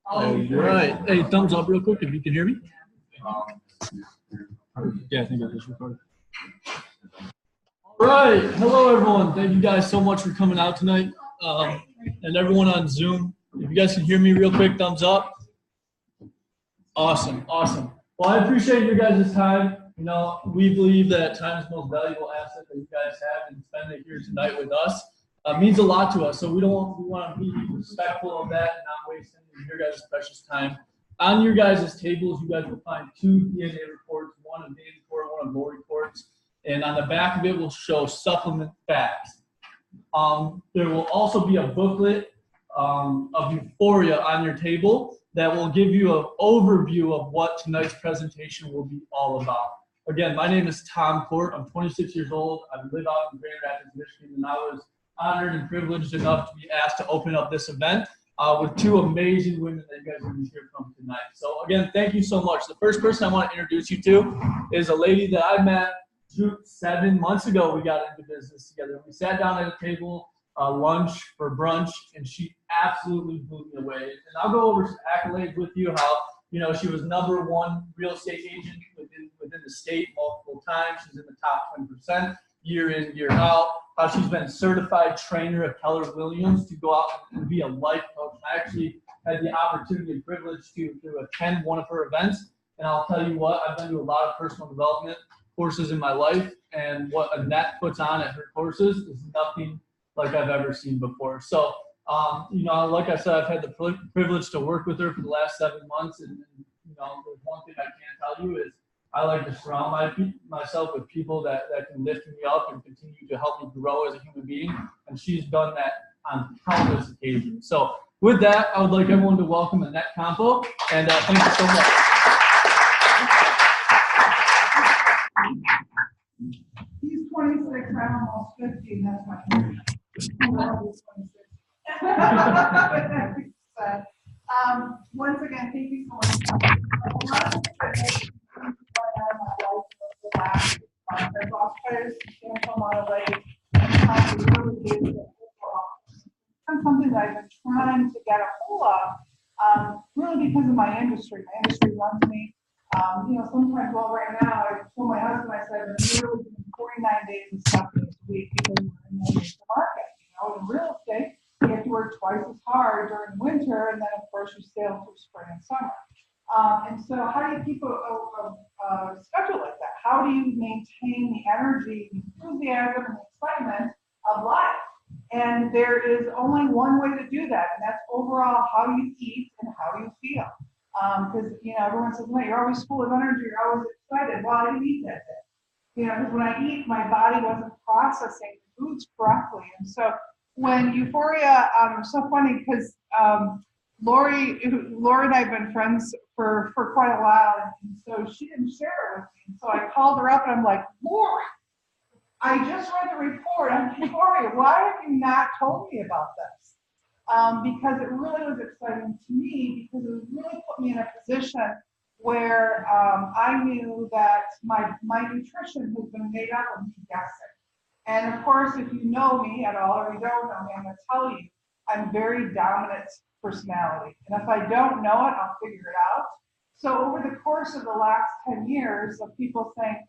All right. Hey, thumbs up real quick if you can hear me. Yeah, I think I just recorded. All right. Hello, everyone. Thank you guys so much for coming out tonight. And everyone on Zoom, if you guys can hear me real quick, thumbs up. Awesome. Awesome. Well, I appreciate your guys' time. You know, we believe that time is the most valuable asset that you guys have, and spending it here tonight with us means a lot to us. So we want to be respectful of that and not waste any of your guys' precious time. On your guys' tables, you guys will find 2 DNA reports, one of Dan's report, one of Lori's reports, and on the back of it will show supplement facts. There will also be a booklet of Uforia on your table that will give you an overview of what tonight's presentation will be all about. Again, my name is Tom Court. I'm 26 years old. I live out in Grand Rapids, Michigan, and I was honored and privileged enough to be asked to open up this event with 2 amazing women that you guys are going to hear from tonight. So again, thank you so much. The first person I want to introduce you to is a lady that I met 7 months ago. We got into business together. We sat down at a table, lunch for brunch, and she absolutely blew me away. And I'll go over some accolades with you, how, you know, she was #1 real estate agent within the state multiple times. She's in the top 10% year in, year out. How she's been certified trainer of Keller Williams to go out and be a life coach. And I actually had the opportunity and privilege to attend one of her events. And I'll tell you what, I've been to a lot of personal development courses in my life, and what Annette puts on at her courses is nothing like I've ever seen before. So, you know, like I said, I've had the privilege to work with her for the last 7 months, and you know, there's one thing I can't tell you is I like to surround myself with people that can lift me up and continue to help me grow as a human being, and she's done that on countless occasions. So with that, I would like everyone to welcome Annette Campo, and thank you so much. He's 26, I'm almost 50, that's my age. Once again, thank you so much. I've lost quite a substantial amount of weight. Something that I've been trying to get a hold of, really because of my industry. My industry runs me. You know, sometimes, well, right now, I told my husband, I said, I'm literally doing 49 days of stuff this week because we're in the market. You know, in real estate, you have to work twice as hard during winter, and then, of course, you sail through spring and summer. And so how do you keep a schedule like that? How do you maintain the energy, the enthusiasm, and the excitement of life? And there is only one way to do that, and that's overall how you eat and how you feel. Because, you know, everyone says, no, you're always full of energy, you're always excited. Well, I didn't eat that day. You know, because when I eat, my body wasn't processing the foods correctly. And so when Uforia, it's so funny because Lori and I have been friends for quite a while, and so she didn't share it with me. And so I called her up and I'm like, Lori, I just read the report. I'm like, Lori, why have you not told me about this? Because it really was exciting to me, because it really put me in a position where I knew that my nutrition has been made up of me guessing. And of course, if you know me at all, or you don't know me, I'm going to tell you, I'm very dominant personality. And if I don't know it, I'll figure it out. So over the course of the last 10 years of people saying,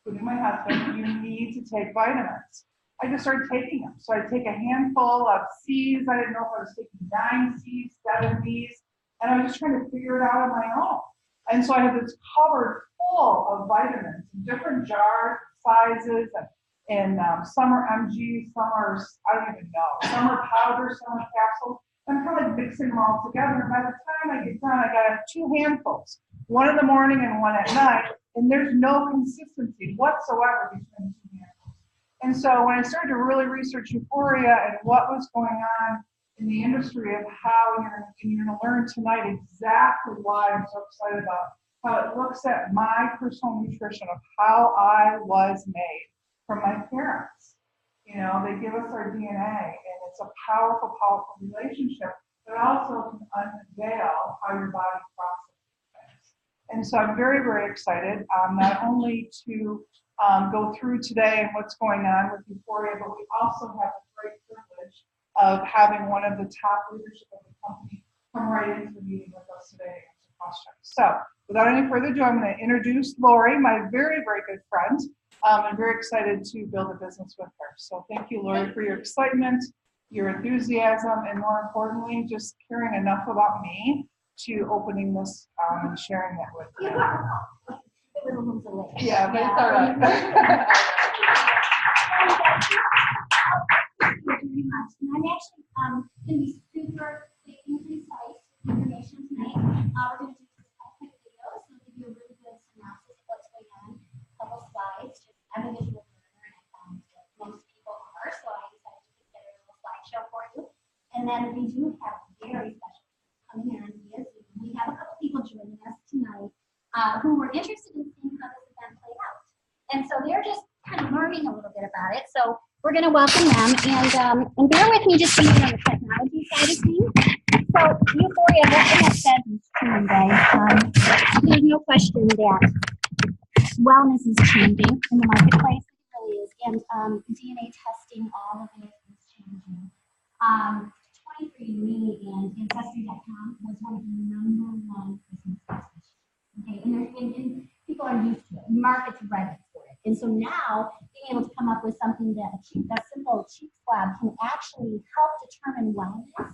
including my husband, you need to take vitamins, I just started taking them. So I take a handful of C's. I didn't know if I was taking 9 C's, 7 B's, and I was just trying to figure it out on my own. And so I have this cupboard full of vitamins in different jars, sizes, and some are MG, some are, I don't even know, some are powder, some are capsules. I'm kind of like mixing them all together. And by the time I get done, I got 2 handfuls, one in the morning and one at night, and there's no consistency whatsoever between the 2 handfuls. And so when I started to really research Uforia and what was going on in the industry of how you're going to learn tonight exactly why I'm so excited about how it looks at my personal nutrition of how I was made from my parents. You know, they give us our DNA, and it's a powerful, powerful relationship, but also can unveil how your body processes things. And so I'm very, very excited not only to go through today and what's going on with Uforia, but we also have the great privilege of having one of the top leadership of the company come right into the meeting with us today and answer questions. So without any further ado, I'm going to introduce Lori, my very, very good friend. I'm very excited to build a business with her. So thank you, Lori, for your excitement, your enthusiasm, and more importantly, just caring enough about me to opening this and sharing that with you. Yeah, but it's all right. Thank you very much. And I'm actually going to be super quick and precise with information tonight. We're going to do just a quick video, so I'll give you a really good synopsis of what's going on. A couple slides. I'm a visual learner, and I found that most people are, so I decided to put together a little slideshow for you. And then we do have very special people coming in via Zoom. We have a couple people joining us tonight who were interested in seeing how this event played out. And so they're just kind of learning a little bit about it. So we're going to welcome them, and bear with me just a minute on the technology side of things. So Uforia, what Annette said is true, guys. There's no question that wellness is changing in the marketplace. It really is, and DNA testing, all of it is changing. 23andMe and Ancestry.com was one of the #1 business tests. Okay, and people are used to it. Market's ready for it. And so now being able to come up with something that a simple cheek swab can actually help determine wellness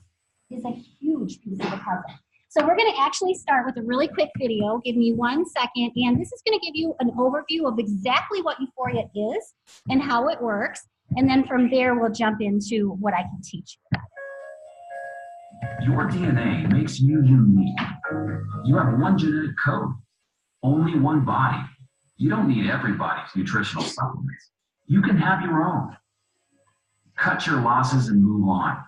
is a huge piece of the puzzle. So we're going to actually start with a really quick video. Give me 1 second. And this is going to give you an overview of exactly what Uforia is and how it works. And then from there, we'll jump into what I can teach you about it. Your DNA makes you unique. You have one genetic code, only one body. You don't need everybody's nutritional supplements. You can have your own. Cut your losses and move on.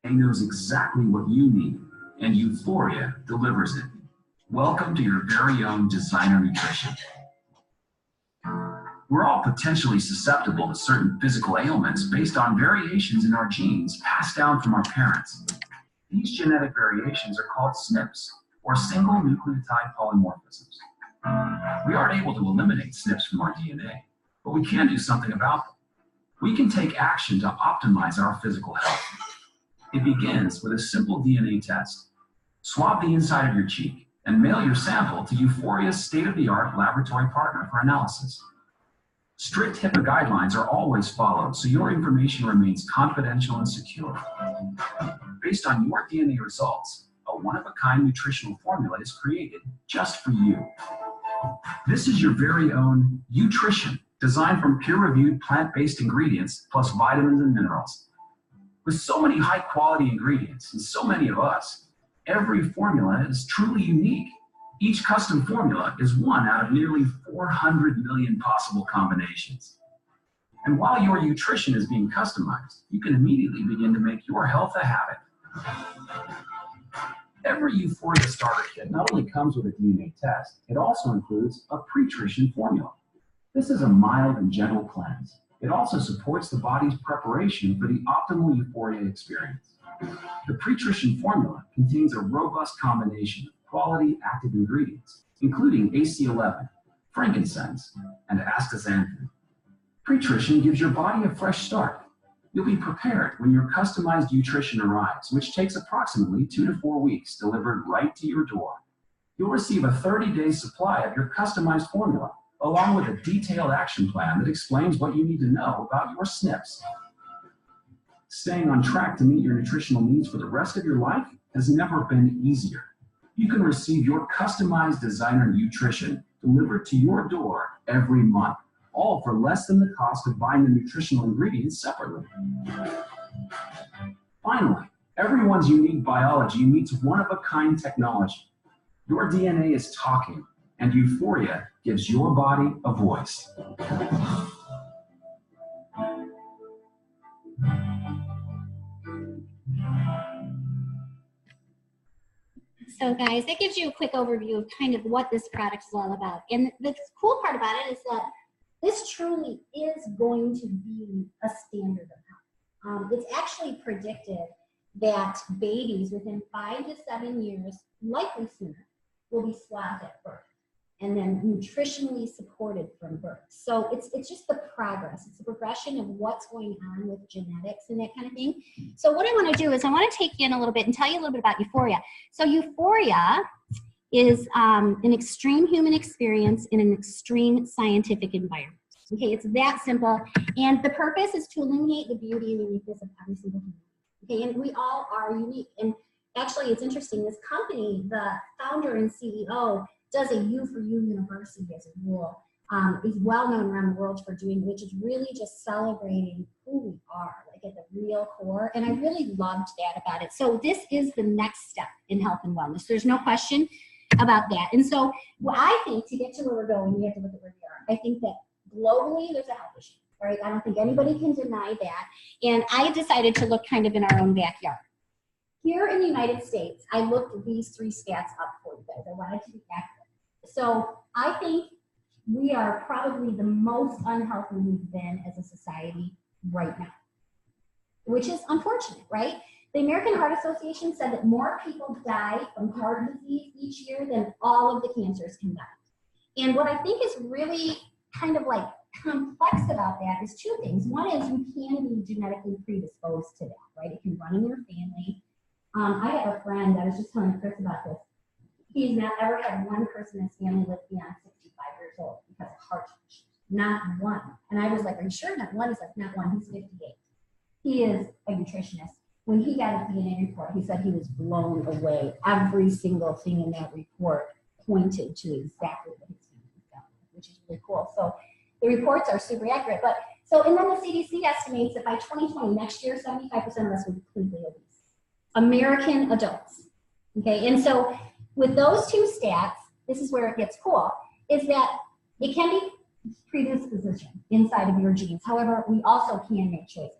DNA knows exactly what you need, and Uforia delivers it. Welcome to your very own designer nutrition. We're all potentially susceptible to certain physical ailments based on variations in our genes passed down from our parents. These genetic variations are called SNPs, or single nucleotide polymorphisms. We aren't able to eliminate SNPs from our DNA, but we can do something about them. We can take action to optimize our physical health. It begins with a simple DNA test. Swab the inside of your cheek and mail your sample to Uforia's state-of-the-art laboratory partner for analysis. Strict HIPAA guidelines are always followed, so your information remains confidential and secure. Based on your DNA results, a one-of-a-kind nutritional formula is created just for you. This is your very own Utrition, designed from peer-reviewed plant-based ingredients plus vitamins and minerals. With so many high-quality ingredients and so many of us, every formula is truly unique. Each custom formula is one out of nearly 400 million possible combinations. And while your nutrition is being customized, you can immediately begin to make your health a habit. Every Uforia starter kit not only comes with a DNA test, it also includes a pre-trition formula. This is a mild and gentle cleanse. It also supports the body's preparation for the optimal Uforia experience. The pre-trition formula contains a robust combination of quality active ingredients, including AC11, frankincense, and astaxanthin. Pre-trition gives your body a fresh start. You'll be prepared when your customized Utrition arrives, which takes approximately 2 to 4 weeks, delivered right to your door. You'll receive a 30-day supply of your customized formula, along with a detailed action plan that explains what you need to know about your SNPs. Staying on track to meet your nutritional needs for the rest of your life has never been easier. You can receive your customized designer nutrition delivered to your door every month, all for less than the cost of buying the nutritional ingredients separately. Finally, everyone's unique biology meets one-of-a-kind technology. Your DNA is talking, and Uforia gives your body a voice. So guys, that gives you a quick overview of kind of what this product is all about. And the cool part about it is that this truly is going to be a standard of health. It's actually predicted that babies within 5 to 7 years, likely sooner, will be swabbed at birth. and then nutritionally supported from birth. So it's just the progress. It's the progression of what's going on with genetics and that kind of thing. So what I want to do is I want to take you in a little bit and tell you a little bit about Uforia. So Uforia is an extreme human experience in an extreme scientific environment. Okay, it's that simple. And the purpose is to illuminate the beauty and uniqueness of every single human. Okay, and we all are unique. And actually, it's interesting. This company, the founder and CEO, does a U for U university as a rule. Is well known around the world for doing, which is really just celebrating who we are, like at the real core. And I really loved that about it. So this is the next step in health and wellness. There's no question about that. And so what I think to get to where we're going, we have to look at where we are. I think that globally there's a health issue, right? I don't think anybody can deny that. And I decided to look kind of in our own backyard. Here in the United States, I looked these 3 stats up for you guys. I wanted to be accurate. So I think we are probably the most unhealthy we've been as a society right now, which is unfortunate, right? The American Heart Association said that more people die from heart disease each year than all of the cancers combined. And what I think is really kind of like complex about that is 2 things. One is you can be genetically predisposed to that, right? It can run in your family. I have a friend, I was just telling Chris about this. He's not ever had one person in his family live beyond 65 years old because of heart issues. Not one. And I was like, are you sure? Not one? He's like, not one. He's 58. He is a nutritionist. When he got his DNA report, he said he was blown away. Every single thing in that report pointed to exactly what his family was done, which is really cool. So the reports are super accurate. But so, and then the CDC estimates that by 2020, next year, 75% of us will be clinically obese. American adults. Okay, and so with those 2 stats, this is where it gets cool, is that it can be predisposition inside of your genes. However, we also can make choices.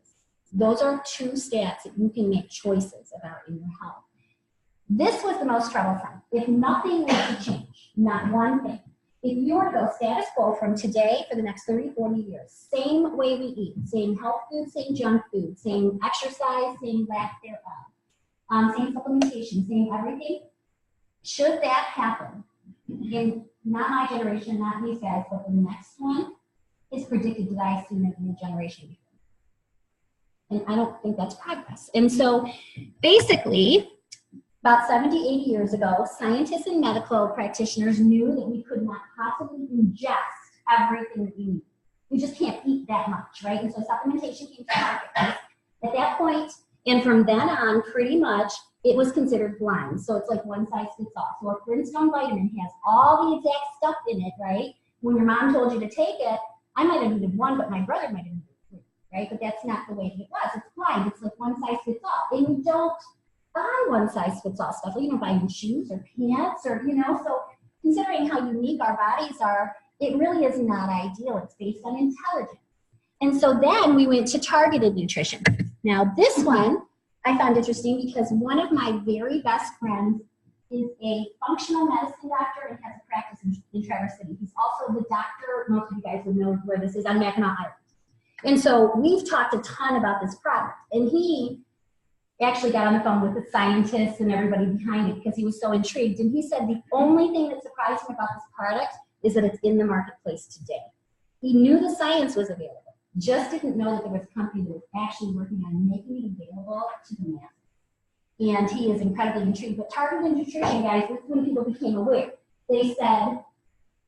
Those are 2 stats that you can make choices about in your health. This was the most troublesome. If nothing were to change, not one thing, if you were to go status quo from today for the next 30, 40 years, same way we eat, same health food, same junk food, same exercise, same lack thereof, same supplementation, same everything, should that happen, in not my generation, not these guys, but the next one, is predicted to die sooner than the generation before. And I don't think that's progress. And so basically, about 70, 80 years ago, scientists and medical practitioners knew that we could not possibly ingest everything that we need. We just can't eat that much, right? And so supplementation came to the marketplace. At that point, and from then on, pretty much, it was considered blind. So it's like one size fits all. So a Flintstone vitamin has all the exact stuff in it, right? When your mom told you to take it, I might have needed 1, but my brother might have needed 3, right? But that's not the way it was. It's blind. It's like one size fits all. And you don't buy one size fits all stuff. You don't buy new shoes or pants or, so considering how unique our bodies are, it really is not ideal. It's based on intelligence. And so then we went to targeted nutrition. Now this one I found interesting because one of my very best friends is a functional medicine doctor and has a practice in Traverse City. He's also the doctor, most of you guys would know where this is, on Mackinac Island. And so we've talked a ton about this product. And he actually got on the phone with the scientists and everybody behind it because he was so intrigued. And he said the only thing that surprised him about this product is that it's in the marketplace today. He knew the science was available, just didn't know that there was a company that was actually working on making it available to the masses. And he is incredibly intrigued. But targeted nutrition, guys, this is when people became aware. They said,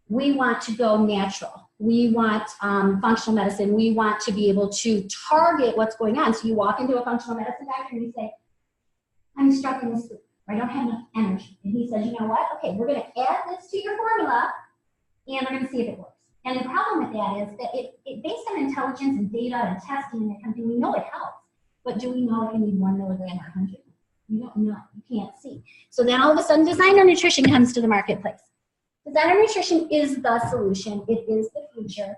we want to go natural. We want functional medicine. We want to be able to target what's going on. So you walk into a functional medicine doctor and you say, I'm struggling with sleep. I don't have enough energy. And he says, you know what? Okay, we're going to add this to your formula and we're going to see if it works. And the problem with that is that it based on intelligence and data and testing and that kind of thing, we know it helps. But do we know if you need 1 milligram or 100? You don't know. You can't see. So then all of a sudden, designer nutrition comes to the marketplace. Designer nutrition is the solution. It is the future.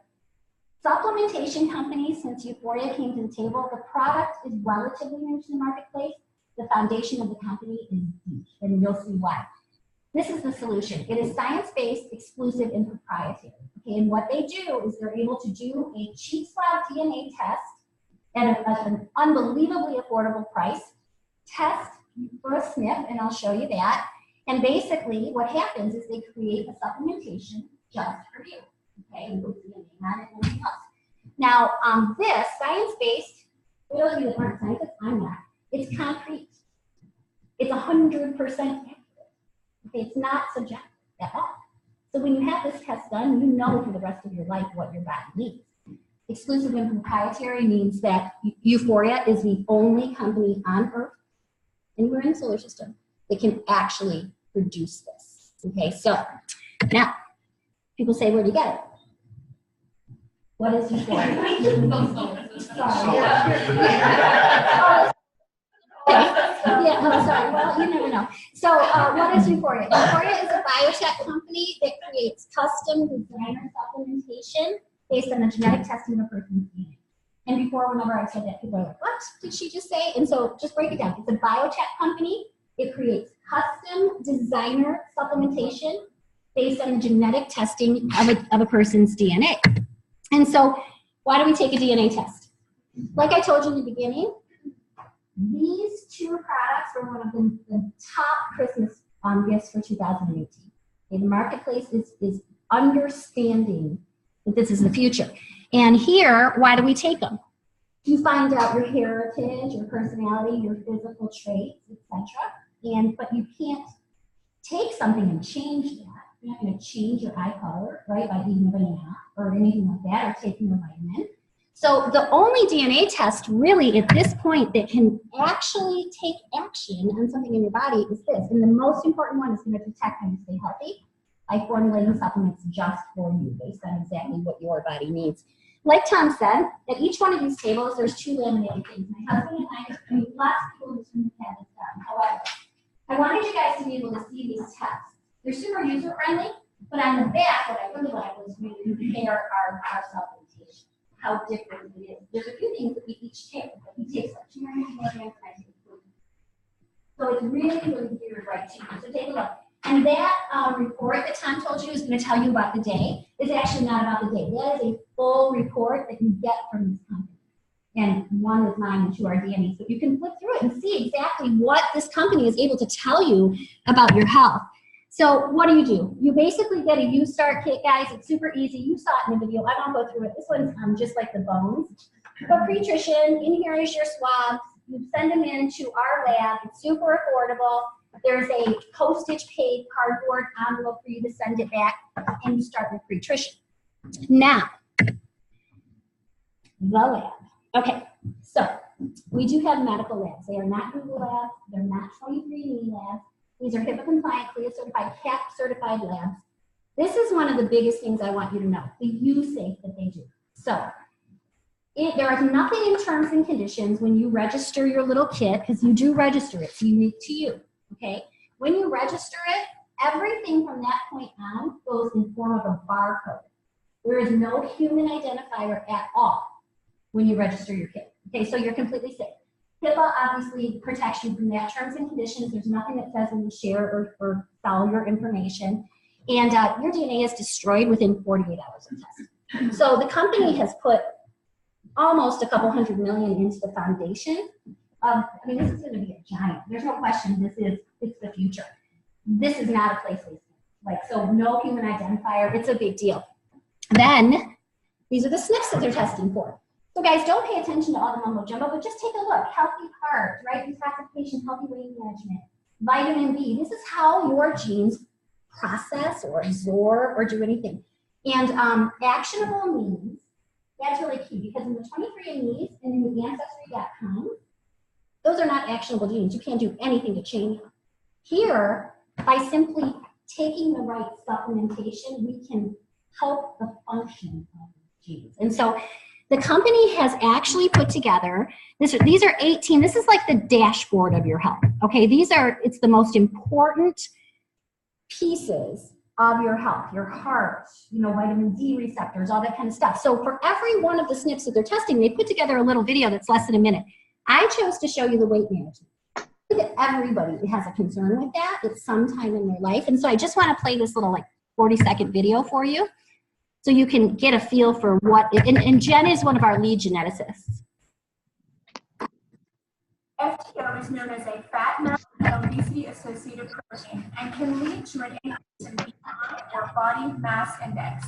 Supplementation companies, since Uforia came to the table, the product is relatively new to the marketplace. The foundation of the company is deep, and you'll see why. This is the solution. It is science-based, exclusive, and proprietary. Okay, and what they do is they're able to do a cheap swab DNA test at an unbelievably affordable price, test for a SNP, and I'll show you that, And basically what happens is they create a supplementation just for you. Okay, and put DNA on it and everything else. Now, this science-based, for those of you that aren't scientists, I'm not. It's concrete. It's 100% accurate. Okay, it's not subjective at all. So when you have this test done, you know for the rest of your life what your body needs. Exclusive and proprietary means that Uforia is the only company on Earth, anywhere in the solar system, that can actually produce this. Okay, so now people say, where do you get it? What is Uforia? Sorry. Yeah, no, sorry. Well, you never know. So, what is Uforia? Uforia is a biotech company that creates custom designer supplementation based on the genetic testing of a person's DNA. And before, whenever I said that, people are like, what did she just say? And so, just break it down. It's a biotech company. It creates custom designer supplementation based on the genetic testing of a person's DNA. And so, why do we take a DNA test? Like I told you in the beginning, these two products were one of the top Christmas gifts for 2018. Okay, the marketplace is understanding that this is the future. And here, why do we take them? You find out your heritage, your personality, your physical traits, etc. But you can't take something and change that. You're not going to change your eye color, right, by eating a banana or anything like that, or taking a vitamin. So the only DNA test really at this point that can actually take action on something in your body is this. And the most important one is going to detect how you stay healthy by formulating supplements just for you based on exactly what your body needs. Like Tom said, at each one of these tables, there's 2 laminated things. My husband and I mean, lots of people in this room have this done. However, I wanted you guys to be able to see these tests. They're super user-friendly, but on the back, what I really liked was we compare our supplementation, how different it is. There's a few things that we each take. He takes like 200 milligrams, and I take 40. So it's really geared right to you. So take a look. And that report that Tom told you is going to tell you about the day is actually not about the day. That is a full report that you get from this company. And one is mine and 2 are DMEs. But you can flip through it and see exactly what this company is able to tell you about your health. So what do? You basically get a U-Start kit, guys. It's super easy. You saw it in the video. I won't go through it. This one's just like the bones. But pre-nutrition, in here is your swabs. You send them into our lab. It's super affordable. There's a postage paid cardboard envelope for you to send it back, and you start with pre-nutrition. Now, the lab. Okay, so we do have medical labs. They are not Google labs. They're not 23andMe labs. These are HIPAA compliant, CLIA certified, CAP certified labs. This is one of the biggest things I want you to know, the U-Safe that they do. So there is nothing in terms and conditions when you register your little kit, because you do register it, it's unique to you, okay? When you register it, everything from that point on goes in form of a barcode. There is no human identifier at all when you register your kit. Okay, so you're completely safe. HIPAA obviously protects you from that terms and conditions. There's nothing that says when you share or sell your information. And your DNA is destroyed within 48 hours of testing. So the company has put almost a couple $100 million into the foundation. I mean, this is going to be a giant. There's no question it's the future. This is not a place like, so no human identifier. It's a big deal. Then these are the SNPs that they're testing for. So guys, don't pay attention to all the mumbo jumbo, but just take a look. Healthy heart, right? Detoxification, healthy weight management, vitamin B. This is how your genes process or absorb or do anything. And actionable means, that's really key, because in the 23andMe's and in the Ancestry.com, those are not actionable genes. You can't do anything to change them. Here, by simply taking the right supplementation, we can help the function of the genes. And so the company has actually put together, these are 18, this is like the dashboard of your health, okay? It's the most important pieces of your health, your heart, vitamin D receptors, all that kind of stuff. So for every one of the SNPs that they're testing, they put together a little video that's less than a minute. I chose to show you the weight management. I think that everybody has a concern with that at some time in their life. And so I just want to play this little 40-second video for you so you can get a feel for what, and Jen is one of our lead geneticists. FTO is known as a fat mass and obesity-associated protein and can lead to an increase in BMI or body mass index.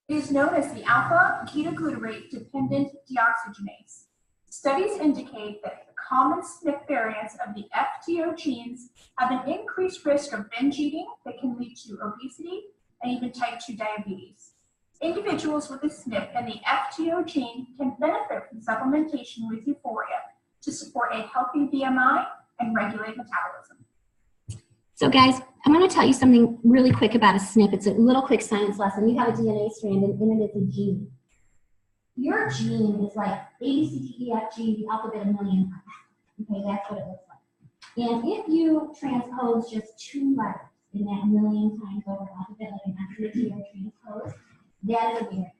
It is known as the alpha-ketoglutarate-dependent deoxygenase. Studies indicate that the common SNP variants of the FTO genes have an increased risk of binge eating that can lead to obesity and even type 2 diabetes. Individuals with a SNP and the FTO gene can benefit from supplementation with Uforia to support a healthy BMI and regulate metabolism. So guys, I'm going to tell you something really quick about a SNP. It's a little quick science lesson. You have a DNA strand and in it is a gene. Your gene is like A, B, C, D, E, F, G, the alphabet a million times. Okay, that's what it looks like. And if you transpose just 2 letters in that million times over alphabet, like an SAT or transpose, that is a variant.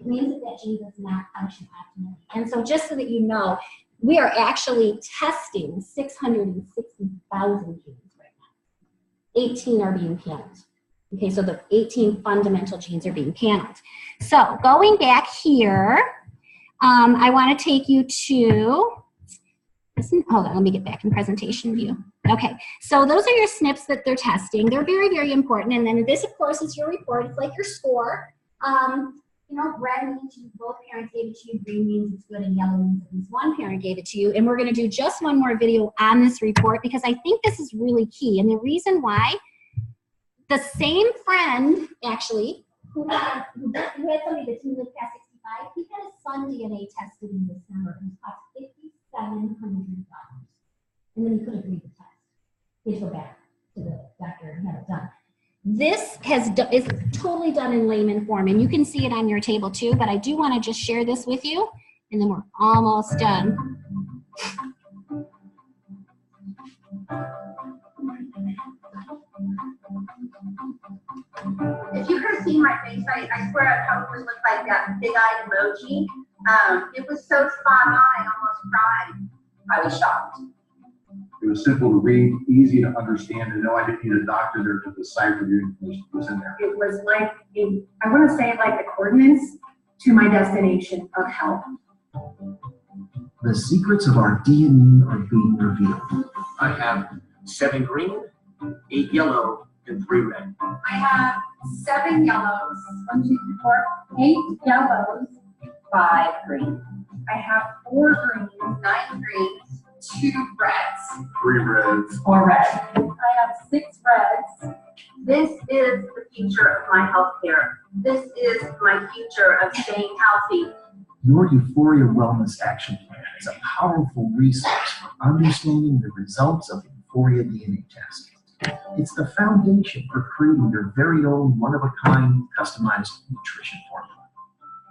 It means that that gene does not function optimally. And so just so that you know, we are actually testing 660,000 genes right now. 18 are being paneled. Okay, so the 18 fundamental genes are being paneled. So going back here, I want to take you to, hold on, let me get back in presentation view. Okay, so those are your SNPs that they're testing. They're very, very important. And then this, of course, is your report. It's like your score. You know, red means both parents gave it to you, green means it's good, and yellow means at least one parent gave it to you. And we're going to do just one more video on this report because I think this is really key. And the reason why, the same friend, actually, who had somebody that's who lived past 65, he had his son DNA tested in December and it cost $5,700. And then he couldn't read the test. He had to go back to the doctor and have it done. This is totally done in layman form, and you can see it on your table too, but I do want to just share this with you, and then we're almost done. If you could have seen my face, I swear I probably looked like that big-eyed emoji. It was so spot on, I almost cried. I was shocked. It was simple to read, easy to understand, and no, I didn't need a doctor there to decipher the information that was in there. It was like, I want to say like the coordinates to my destination of health. The secrets of our DNA are being revealed. I have 7 green, 8 yellow, and 3 red. I have 7 yellows, 1, 2, 3, 4, 8 yellows, 5 green. I have 4 greens, 9 greens, 2 reds. 3 reds. 4 red. I have 6 reds. This is the future of my healthcare. This is my future of staying healthy. Your Uforia Wellness Action Plan is a powerful resource for understanding the results of the Uforia DNA test. It's the foundation for creating your very own one-of-a-kind customized nutrition formula.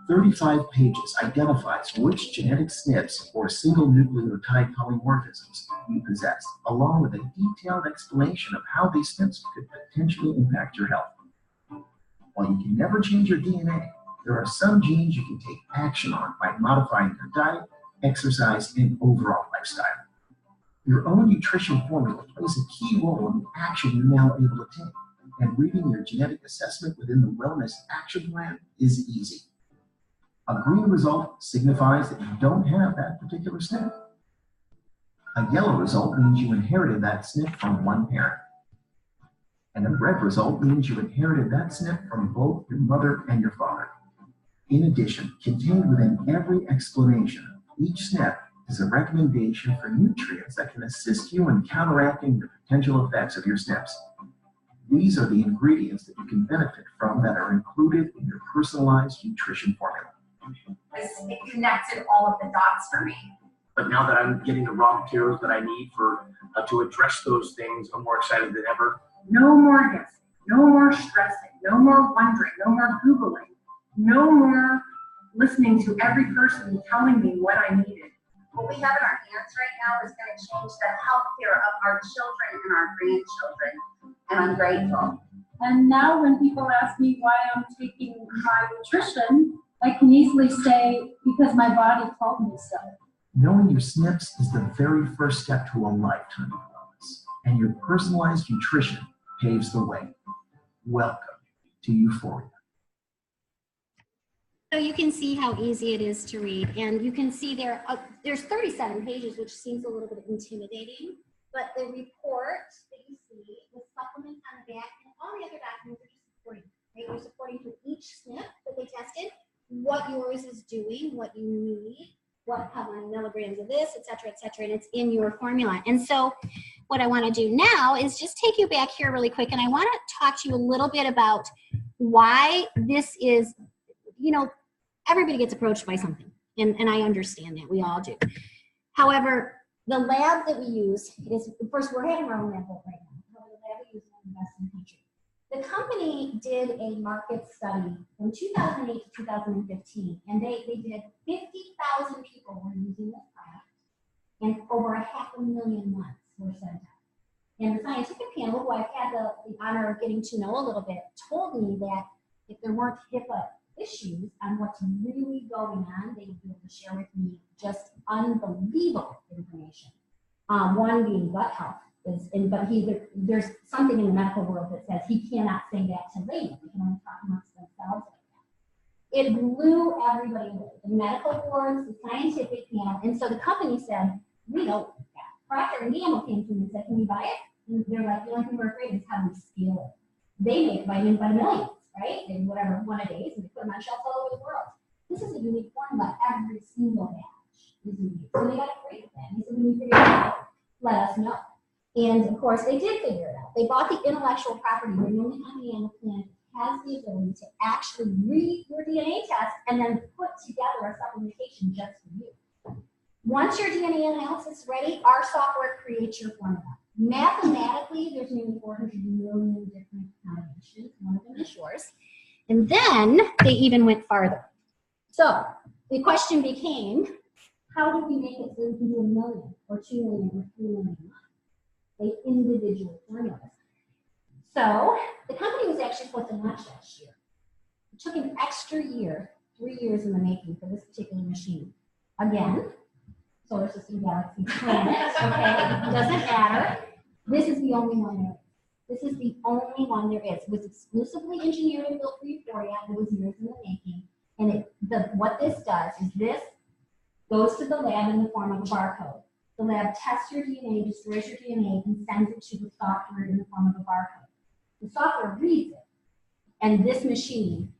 35 pages identifies which genetic SNPs or single nucleotide polymorphisms you possess, along with a detailed explanation of how these SNPs could potentially impact your health. While you can never change your DNA, there are some genes you can take action on by modifying your diet, exercise, and overall lifestyle. Your own nutrition formula plays a key role in the action you're now able to take, and reading your genetic assessment within the Wellness Action Plan is easy. A green result signifies that you don't have that particular SNP. A yellow result means you inherited that SNP from one parent. And a red result means you inherited that SNP from both your mother and your father. In addition, contained within every explanation of each SNP is a recommendation for nutrients that can assist you in counteracting the potential effects of your SNPs. These are the ingredients that you can benefit from that are included in your personalized nutrition formula. It connected all of the dots for me. But now that I'm getting the raw materials that I need for to address those things, I'm more excited than ever. No more guessing, no more stressing, no more wondering, no more Googling, no more listening to every person telling me what I needed. What we have in our hands right now is going to change the healthcare of our children and our grandchildren, and I'm grateful. And now when people ask me why I'm taking my nutrition, I can easily say, because my body told me so. Knowing your SNPs is the very first step to a lifetime of wellness, and your personalized nutrition paves the way. Welcome to Uforia. So you can see how easy it is to read, and you can see there's 37 pages, which seems a little bit intimidating, but the report that you see, the supplement on the back, and all the other documents are just supporting, right? You're supporting for each SNP that they tested, what yours is doing, what you need, how many milligrams of this, et cetera, and it's in your formula. And so what I want to do now is just take you back here really quick, and I want to talk to you a little bit about why this is, you know, everybody gets approached by something, and I understand that, we all do. However, the lab that we use is, first, we're having our own lab right now. The lab we use is the best in the country. The company did a market study from 2008 to 2015, and they did 50,000 people were using this product, and over 500,000 months were sent out. And the scientific panel, who I've had the honor of getting to know a little bit, told me that if there weren't HIPAA issues on what's really going on, they would be able to share with me just unbelievable information. One being gut health, but there's something in the medical world that says he cannot say that to laymen. They can only talk amongst themselves like that. It blew everybody away. The medical boards, the scientific panel, and so the company said, we don't do that. Procter & Gamble came to me and said, can we buy it? And they're like, the only thing we're afraid is how we scale it. They make vitamins by the millions, right? And whatever, one a day, so they put them on shelves all over the world. This is a unique formula. Every single batch is unique. So they got afraid of that. And they said, when you figure it out, let us know. And of course, they did figure it out. They bought the intellectual property. We're the only company on the planet that has the ability to actually read your DNA test and then put together a supplementation just for you. Once your DNA analysis is ready, our software creates your formula. Mathematically, there's nearly 400 million different combinations. One of them is yours. And then they even went farther. So the question became, how do we make it so we can do 1 million or 2 million or 3 million a month? They individual formulas. So the company was actually supposed to launch last year. It took an extra year, 3 years in the making for this particular machine. Again, solar system, galaxy, planet, okay, it doesn't matter. This is the only one there is. This is the only one there is. It was exclusively engineered and built for Uforia. It was years in the making. And what this does is this goes to the lab in the form of a barcode. The lab tests your DNA, destroys your DNA, and sends it to the software in the form of a barcode. The software reads it, and this machine,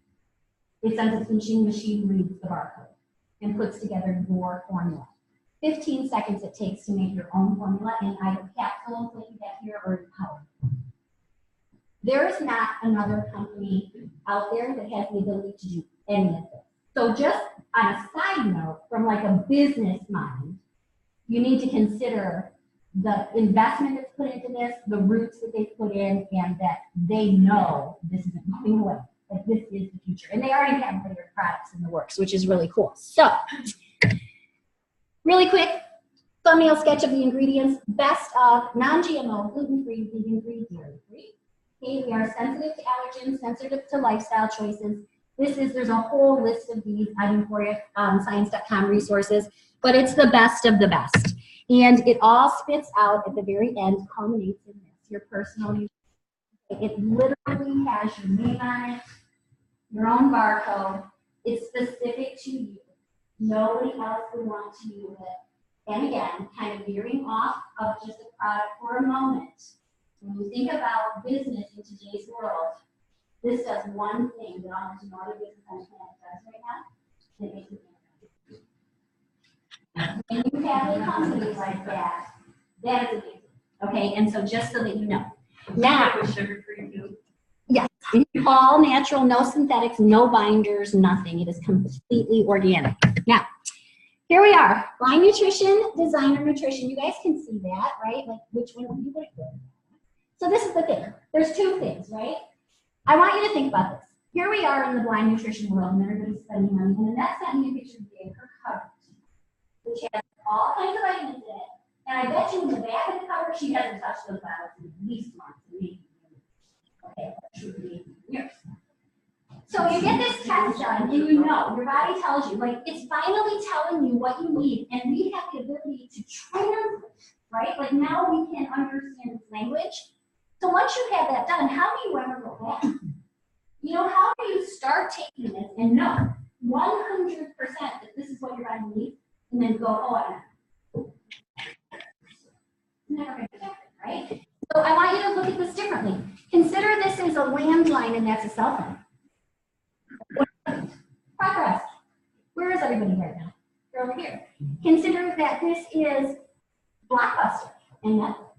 it sends it to the machine reads the barcode and puts together your formula. 15 seconds it takes to make your own formula in either capsules like you get here or in powder. There is not another company out there that has the ability to do any of this. So just on a side note, from like a business mind, you need to consider the investment that's put into this, the roots that they put in, and that they know this isn't going away. Like this is the future. And they already have their products in the works, which is really cool. So, really quick, thumbnail sketch of the ingredients. Best of non-GMO, gluten-free, vegan-free, dairy-free. Okay, we are sensitive to allergens, sensitive to lifestyle choices. There's a whole list of these on Uforia, science.com resources, but it's the best of the best. And it all spits out at the very end, culminates in this, your personal nutrition. It literally has your name on it, your own barcode. It's specific to you. Nobody else would want to use it. And again, kind of veering off of just a product for a moment. When you think about business in today's world, this does one thing that almost no other business on the planet does right now. It makes it innovative. When you have a company like that, that is amazing. Okay, and so just so that you know. Now, sugar-free too. Yes, all natural, no synthetics, no binders, nothing. It is completely organic. Now, here we are. Blind Nutrition, Designer Nutrition. You guys can see that, right? Like which one you would do. So this is the thing. There's two things, right? I want you to think about this. Here we are in the blind nutrition world, and everybody's spending money. And that's not me a picture of her cover, which has all kinds of vitamins in it. And I bet you in the back of the cover, she hasn't touched those bottles in at least months, maybe years. Okay, that should be years. So you get this test done, and you know, your body tells you, like, it's finally telling you what you need, and we have the ability to translate, right? Like now we can understand its language. So once you have that done, how do you ever go back? You know, how do you start taking this and know 100% that this is what you're going to need, and then go, oh, I know. Never going to happen, right? So I want you to look at this differently. Consider this is a landline and that's a cell phone. Progress. Where is everybody right now? They're over here. Consider that this is Blockbuster and Netflix.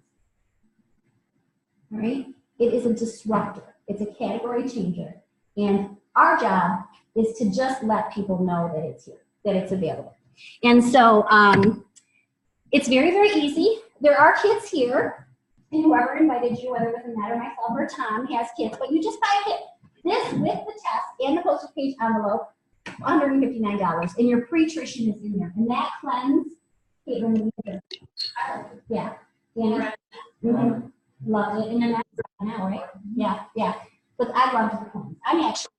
Right? It is a disruptor. It's a category changer. And our job is to just let people know that it's here, that it's available. And so it's very, very easy. There are kids here, and whoever invited you, whether it was Annette or myself or Tom, has kids, but you just buy a kit. This with the test and the postage page envelope, $159, and your pre-tuition is in there. And that cleanse, Caitlin, yeah. Love it. And then that's now, right? Yeah, yeah. But I love the cleanse. I'm actually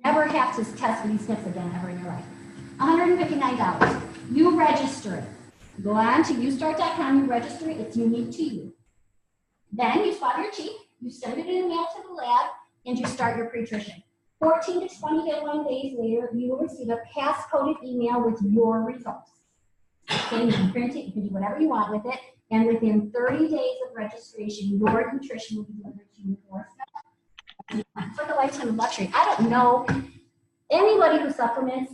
never have to test these snips again ever in your life. $159. You register it. Go on to youstart.com, you register it, it's unique to you. Then you swab your cheek, you send it in the mail to the lab, and you start your pre-tuition. 14 to 21 days later, you will receive a pass-coded email with your results. Okay, you can print it, you can do whatever you want with it, and within 30 days of registration, your nutrition will be delivered to your doorstep. It's like a lifetime of luxury. I don't know anybody who supplements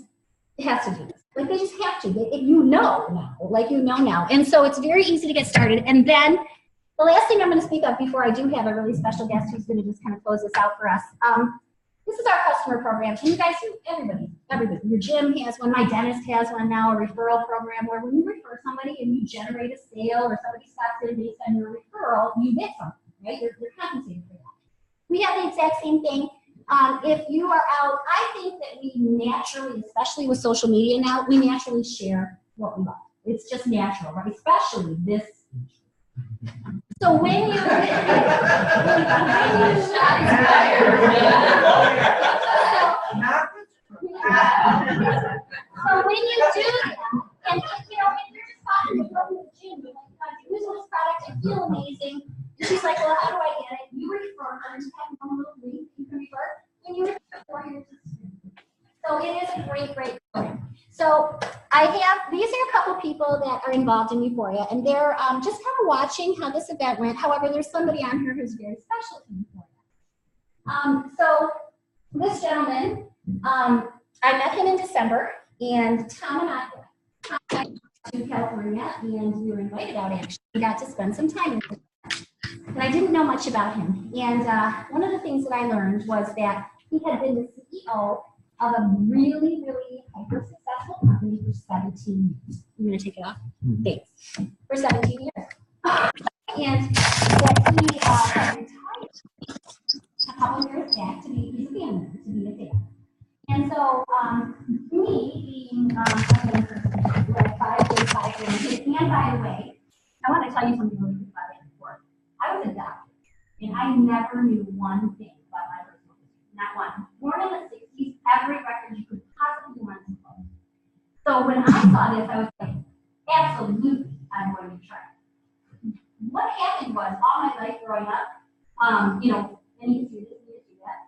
has to do this. Like they just have to. If you know now, like you know now. And so it's very easy to get started. And then the last thing I'm going to speak of before I do have a really special guest who's going to just kind of close this out for us. This is our customer program. And you guys do, everybody. Your gym has one, my dentist has one now, a referral program where when you refer somebody and you generate a sale or somebody stops in based on your referral, you get something, right? You're compensated for that. We have the exact same thing. If you are out, I think that we naturally, especially with social media now, we naturally share what we love. It's just natural, right? Especially this. So when you, do that, and you know, if you're just talking to go to the gym, you're like, I use this product, I feel amazing. And she's like, well, how do I get it? You refer her to have one little link you can refer, and you refer her. So it is a great, great program. So these are a couple people that are involved in Uforia, and they're just kind of watching how this event went. However, there's somebody on here who's very special to Uforia. So this gentleman, I met him in December, and Tom and I went to California, and we were invited out actually. We got to spend some time with him. And I didn't know much about him. And one of the things that I learned was that he had been the CEO of a really, really hyper-successful company for 17 years. I'm going to take it off? Thanks. For 17 years. And that he had retired a couple years back to be a family, to be a family. And so, me being a young person, like 5 days, 5 days, and by the way, I want to tell you something really good about it before. I was adopted, and I never knew one thing about my personal history. Not one. Born in the 60s, every record you could possibly want to follow. So when I saw this, I was like, absolutely, I'm going to try. What happened was, all my life growing up, you know, and you can see this, you can see that.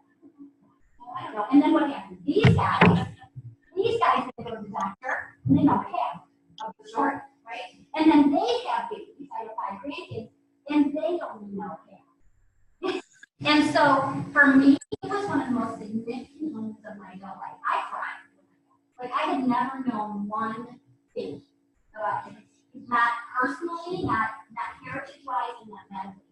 I don't know. And then what happened? These guys they go to the doctor, and they don't have a short, right? And then they have babies. I have 5 grandkids, and they don't even know that. And so for me, it was one of the most significant moments of my adult life. I cried. Like I had never known one thing about this. Not personally, not heritage-wise, and not medically.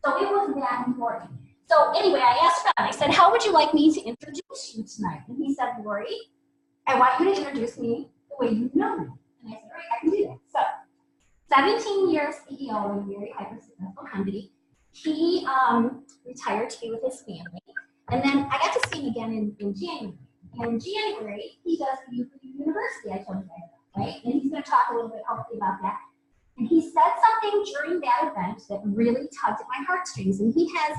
So it was that important. So anyway, I asked Ron, I said, how would you like me to introduce you tonight? And he said, Lori, I want you to introduce me the way you know me. And I said, all right, I can do that. So 17 years CEO of a very hyper-successful company. He retired to be with his family. And then I got to see him again in January. And in January, he does the Uforia University, I told you guys about, right? And he's going to talk a little bit, hopefully, about that. And he said something during that event that really tugged at my heartstrings. And he has,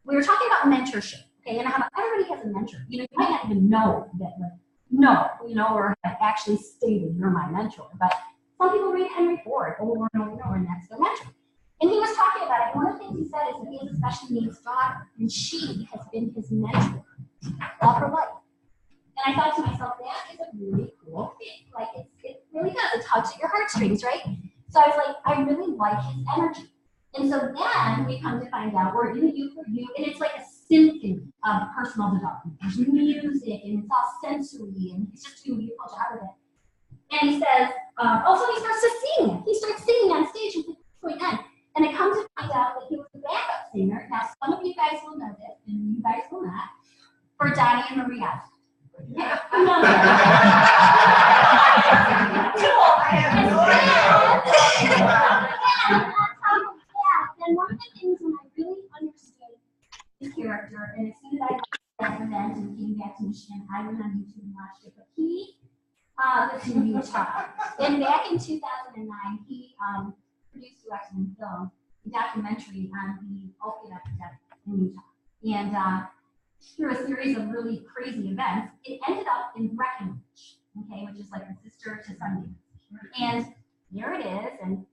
we were talking about mentorship, okay? And how everybody has a mentor. You know, you might not even know that, or have actually stated you're my mentor. But some people read Henry Ford over and over and over, and that's their mentor. And he was talking about it. And one of the things he said is that he has a special needs daughter, and she has been his mentor all her life. And I thought to myself, that is a really cool thing. Like, it really does. It tugs at your heartstrings, right? So I was like, I really like his energy. And so then we come to find out we're in a U for You, and it's like a symphony of personal development. There's music, and it's all sensory, and he's just doing a beautiful job of it. And he says, so he starts to sing. He starts singing on stage, and what's going on? And I come to find out that he was a backup singer. Now, some of you guys will know this, and you guys will not, for Donnie and Maria. Yeah, who knows that? And one of the things when I really understood his character, and as soon as I left that event and came back to Michigan, I went on YouTube and watched it. But he lives in Utah. And back in 2009, he produced an excellent film, a documentary on the opiate epidemic in Utah. And through a series of really crazy events, it ended up in Prelaunch, okay, which is like a sister to Sundance. And there it is, and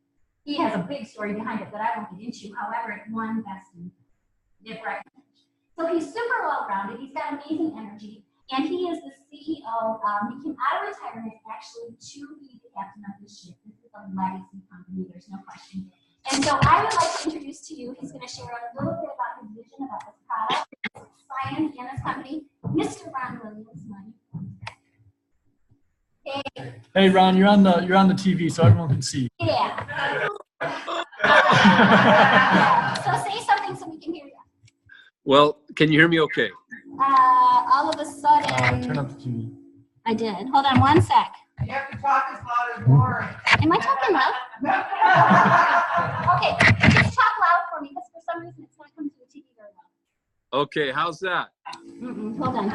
he has a big story behind it that I won't get into. However, it won Best in Prelaunch. So he's super well-rounded. He's got amazing energy, and he is the CEO. He came out of retirement actually to be the captain of this ship. This is a legacy company. There's no question. And so I would like to introduce to you. He's going to share a little bit about his vision about this product, science, and his company, Mr. Ron Williams. Hey. Hey, Ron, you're on the TV, so everyone can see. Yeah. So say something so we can hear you. Well, can you hear me okay? All of a sudden. Turn up the TV. I did. Hold on one sec. You have to talk as loud as Lauren. Am I talking loud? Okay, just talk loud for me, because for some reason it's not coming through the TV very well. Okay, how's that? Hold on.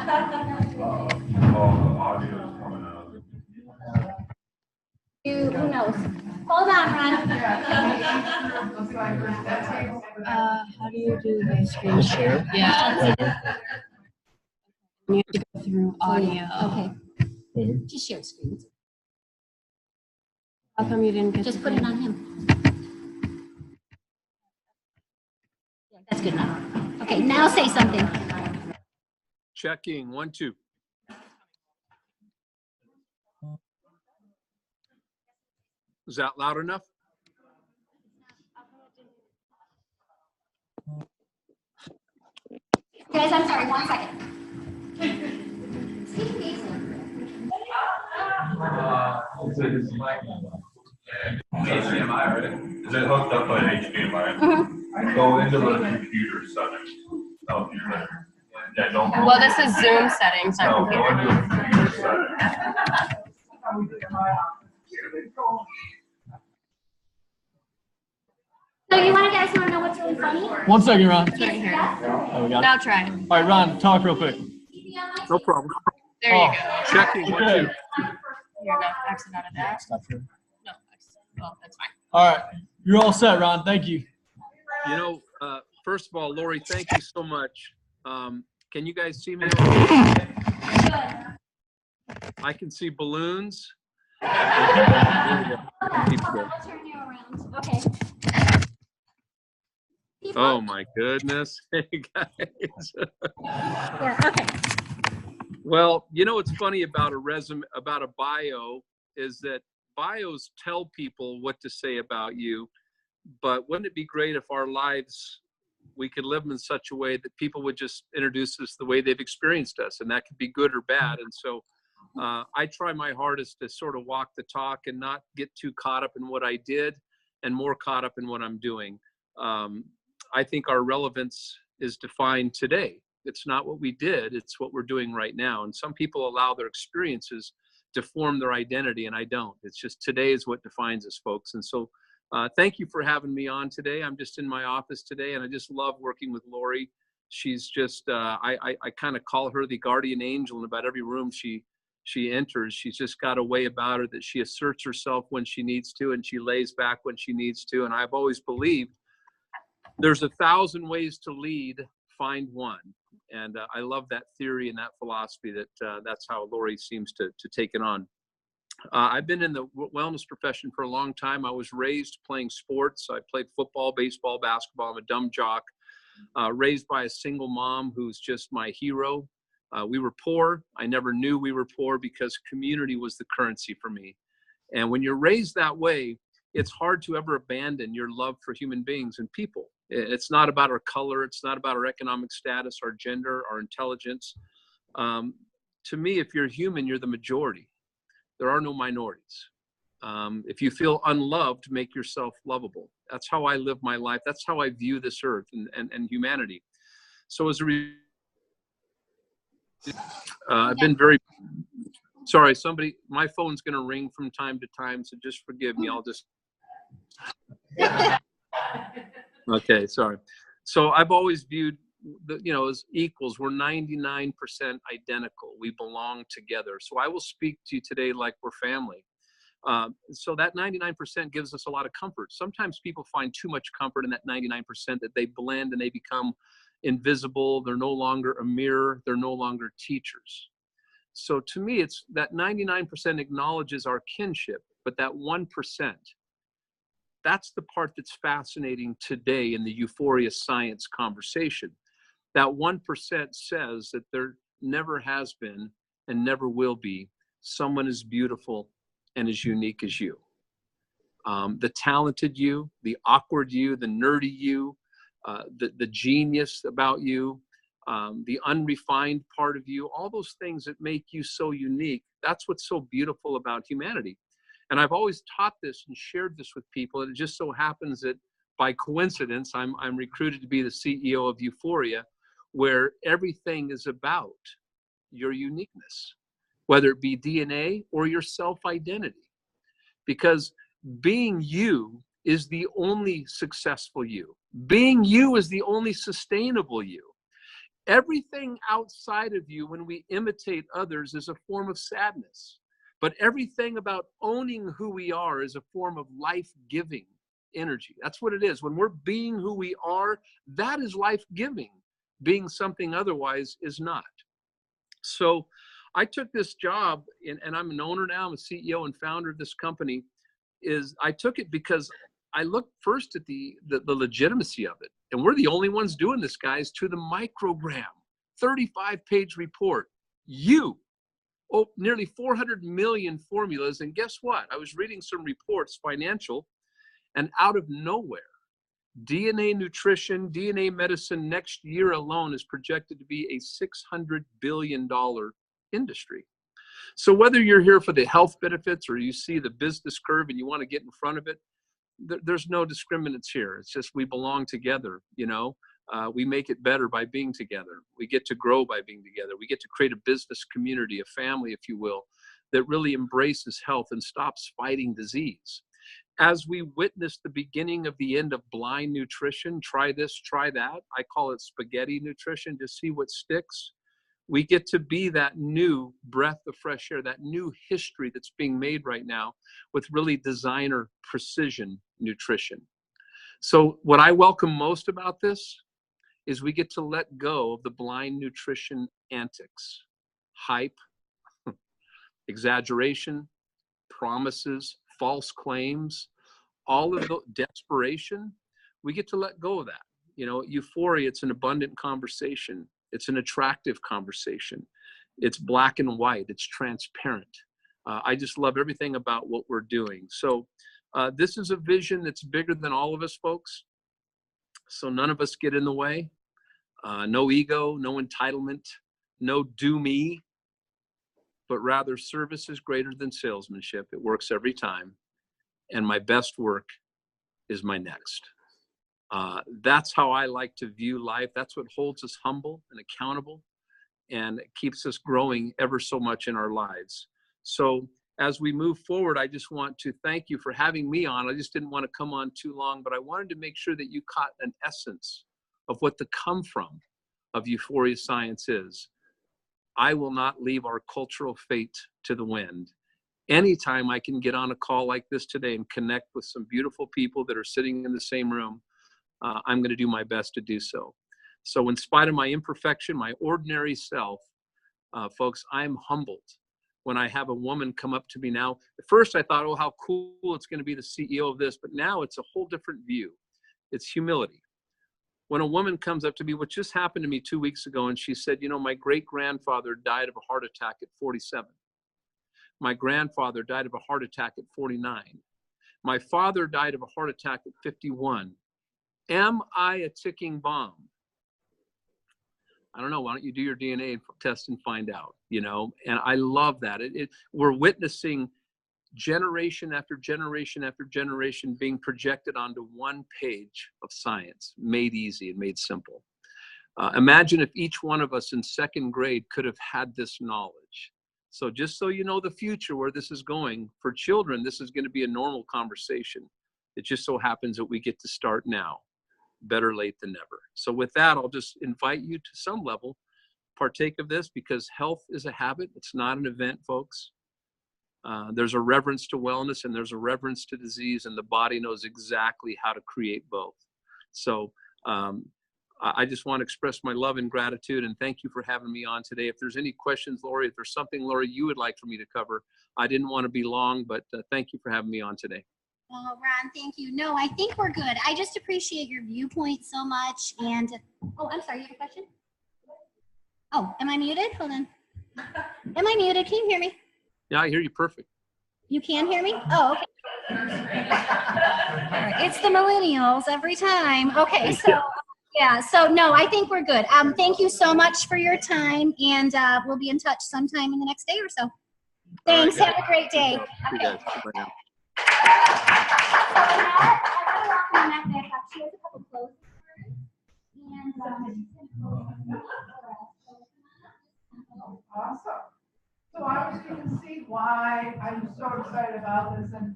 Who knows? Hold on, Ron. How do you do the screen share? Yeah. You have to go through audio. Okay. Just share screen. How come you didn't get Just put it on him. Yeah, that's good enough. Okay, now say something. Checking, 1, 2. Is that loud enough? Guys, I'm sorry, 1 second. Steve Mason. HDMI, right? Is it hooked up by HDMI? Go into the computer settings. Oh, you're right. Yeah, don't. Well, this is Zoom settings. No, go into the computer settings. So you guys want to know what's really funny? 1 second, Ron. Right here. Oh, we got Now it. try it. All right, Ron, talk real quick. No problem. There you go. Checking, 1, 2. You're not exit out of that. Stop here. No, exit. Well, that's fine. All right, you're all set, Ron. Thank you. You know, first of all, Lori, thank you so much. Can you guys see me? I can see balloons. I'll turn you around. Okay. Oh my goodness. Hey guys. Yeah, okay. Well, you know what's funny about a resume, about a bio, is that bios tell people what to say about you, but wouldn't it be great if our lives, we could live them in such a way that people would just introduce us the way they've experienced us, and that could be good or bad. And so I try my hardest to sort of walk the talk and not get too caught up in what I did and more caught up in what I'm doing. I think our relevance is defined today. It's not what we did, it's what we're doing right now. And some people allow their experiences to form their identity, and I don't. It's just today is what defines us, folks. And so thank you for having me on today. I'm just in my office today, and I just love working with Lori. She's just, I kind of call her the guardian angel in about every room she enters. She's just got a way about her that she asserts herself when she needs to, and she lays back when she needs to. And I've always believed there's 1,000 ways to lead, find one. And I love that theory and that philosophy that that's how Lori seems to take it on. I've been in the wellness profession for a long time. I was raised playing sports. I played football, baseball, basketball. I'm a dumb jock. Raised by a single mom who's just my hero. We were poor. I never knew we were poor because community was the currency for me. And when you're raised that way, it's hard to ever abandon your love for human beings and people. It's not about our color. It's not about our economic status, our gender, our intelligence. To me, if you're human, you're the majority. There are no minorities. If you feel unloved, make yourself lovable. That's how I live my life. That's how I view this earth and humanity. So as a I've been very sorry. Somebody, my phone's going to ring from time to time, so just forgive me. I'll just. Okay, sorry. So I've always viewed as equals. We're 99% identical. We belong together. So I will speak to you today like we're family. So that 99% gives us a lot of comfort. Sometimes people find too much comfort in that 99% that they blend and they become invisible. They're no longer a mirror. They're no longer teachers. So to me, it's that 99% acknowledges our kinship, but that 1%, that's the part that's fascinating today in the Euphoria science conversation. That 1% says that there never has been and never will be someone as beautiful and as unique as you. The talented you, the awkward you, the nerdy you, the genius about you, the unrefined part of you, all those things that make you so unique. That's what's so beautiful about humanity. And I've always taught this and shared this with people. And it just so happens that by coincidence, I'm recruited to be the CEO of Uforia, where everything is about your uniqueness, whether it be DNA or your self-identity. Because being you is the only successful you. Being you is the only sustainable you. Everything outside of you, when we imitate others, is a form of sadness. But everything about owning who we are is a form of life-giving energy. That's what it is. When we're being who we are, that is life-giving. Being something otherwise is not. So I took this job, and I'm an owner now, I'm a CEO and founder of this company. I took it because I looked first at the legitimacy of it. And we're the only ones doing this, guys, to the microgram, 35-page report. Nearly 400 million formulas. And guess what? I was reading some reports, financial, and out of nowhere, DNA nutrition, DNA medicine next year alone is projected to be a $600 billion industry. So whether you're here for the health benefits or you see the business curve and you want to get in front of it, there's no discriminants here. It's just we belong together, we make it better by being together. We get to grow by being together. We get to create a business community, a family, if you will, that really embraces health and stops fighting disease. As we witness the beginning of the end of blind nutrition, try this, try that. I call it spaghetti nutrition, to see what sticks. We get to be that new breath of fresh air, that new history that's being made right now with really designer precision nutrition. So what I welcome most about this is we get to let go of the blind nutrition antics, hype, exaggeration, promises, false claims, all of the desperation. We get to let go of that. Euphoria, it's an abundant conversation. It's an attractive conversation. It's black and white. It's transparent. I just love everything about what we're doing. So this is a vision that's bigger than all of us, folks. So none of us get in the way. No ego, no entitlement, no do me, but rather service is greater than salesmanship. It works every time. And my best work is my next. That's how I like to view life. That's what holds us humble and accountable and keeps us growing ever so much in our lives. So as we move forward, I just want to thank you for having me on. I just didn't want to come on too long, but I wanted to make sure that you caught an essence of what the come from of Euphoria Science is. I will not leave our cultural fate to the wind. Anytime I can get on a call like this today and connect with some beautiful people that are sitting in the same room, I'm going to do my best to do so. So in spite of my imperfection, my ordinary self, folks, I'm humbled when I have a woman come up to me now. At first I thought, oh, how cool it's going to be the CEO of this, but now it's a whole different view. It's humility. When a woman comes up to me, what just happened to me 2 weeks ago, and she said, you know, my great-grandfather died of a heart attack at 47. My grandfather died of a heart attack at 49. My father died of a heart attack at 51. Am I a ticking bomb? I don't know. Why don't you do your DNA test and find out, you know? And I love that. We're witnessing generation after generation after generation being projected onto one page of science, made easy and made simple. Imagine if each one of us in second grade could have had this knowledge. So just so you know the future, where this is going, for children, this is going to be a normal conversation. It just so happens that we get to start now. Better late than never. So with that, I'll just invite you to some level, partake of this, because health is a habit. It's not an event, folks. There's a reverence to wellness and there's a reverence to disease, and the body knows exactly how to create both. So I just want to express my love and gratitude, and thank you for having me on today. If there's any questions, Lori, if there's something, Lori, you would like for me to cover, I didn't want to be long, but thank you for having me on today. Oh, Ron, thank you. No, I think we're good. I just appreciate your viewpoint so much. And, oh, I'm sorry, you have a question? Oh, am I muted? Hold on. Am I muted? Can you hear me? Yeah, I hear you perfect. You can hear me? Oh, okay. All right. It's the millennials every time. Okay, so, yeah, so no, I think we're good. Thank you so much for your time, and we'll be in touch sometime in the next day or so. Thanks. Right, have a great day. You guys. Bye now. She has a couple closing words, and Awesome. So obviously you can see why I'm so excited about this, and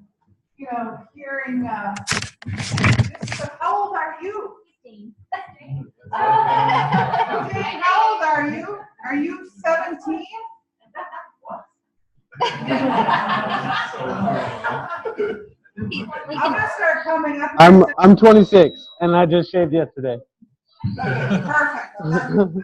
you know, hearing this. So how old are you? 15. Jane, how old are you? Are you 17? I'm gonna start coming up. I'm 26 and I just shaved yesterday. Okay, perfect. I'm gonna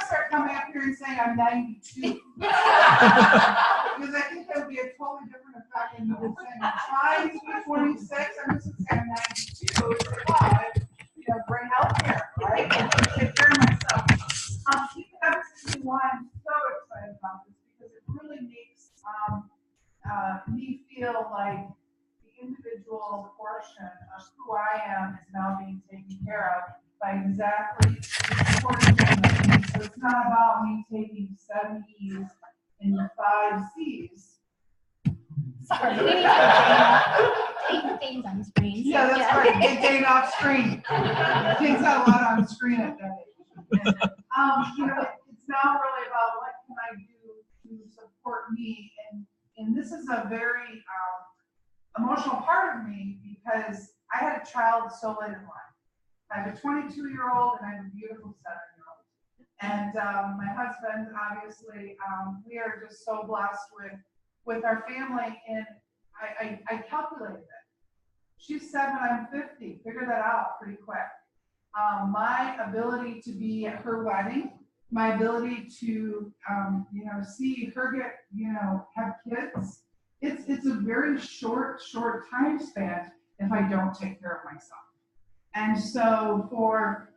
start coming up here and saying I'm 92. Because I think that would be a totally different effect than you would saying I'm trying to be 26. I'm just gonna say I'm 92. It's like, wow, you know, bring health care, right? Take care of myself. You can understand why I'm so excited about this, because it really makes me feel like the individual portion of who I am is now being taken care of by exactly the portion of me. So it's not about me taking 7 E's and 5 C's. Sorry, we need to take Dane's on the screen. Yeah, that's right. Get Dane off screen. Dane's not allowed on screen at that age. You know, it's now really about what can I do to support me, and this is a very emotional part of me, because I had a child so late in life. I have a 22-year-old and I have a beautiful 7-year-old. And my husband, obviously, we are just so blessed with our family. And I calculated it. She's 7, I'm 50. Figure that out pretty quick. My ability to be at her wedding, my ability to, you know, see her get, you know, have kids. It's a very short time span if I don't take care of myself. And so for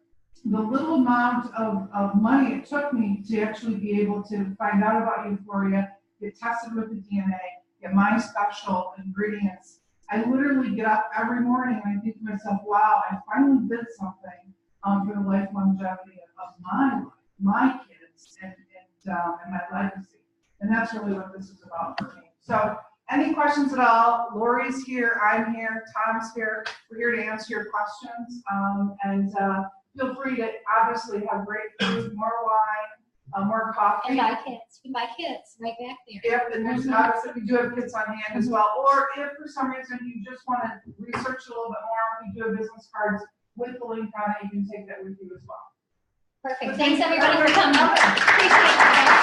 the little amount of money it took me to actually be able to find out about Uforia, get tested with the DNA, get my special ingredients, I literally get up every morning and I think to myself, wow, I finally did something for the life longevity of my life, my kids, and my legacy. And that's really what this is about for me. So any questions at all? Lori's here, I'm here, Tom's here. We're here to answer your questions. And feel free to obviously have great food, more wine, more coffee. And buy kits. You can buy kits right back there. Yep, and there's obviously we do have kits on hand as well. Or if for some reason you just want to research a little bit more, we do have business cards with the link on it. You can take that with you as well. Perfect. Thanks everybody for coming. Appreciate it.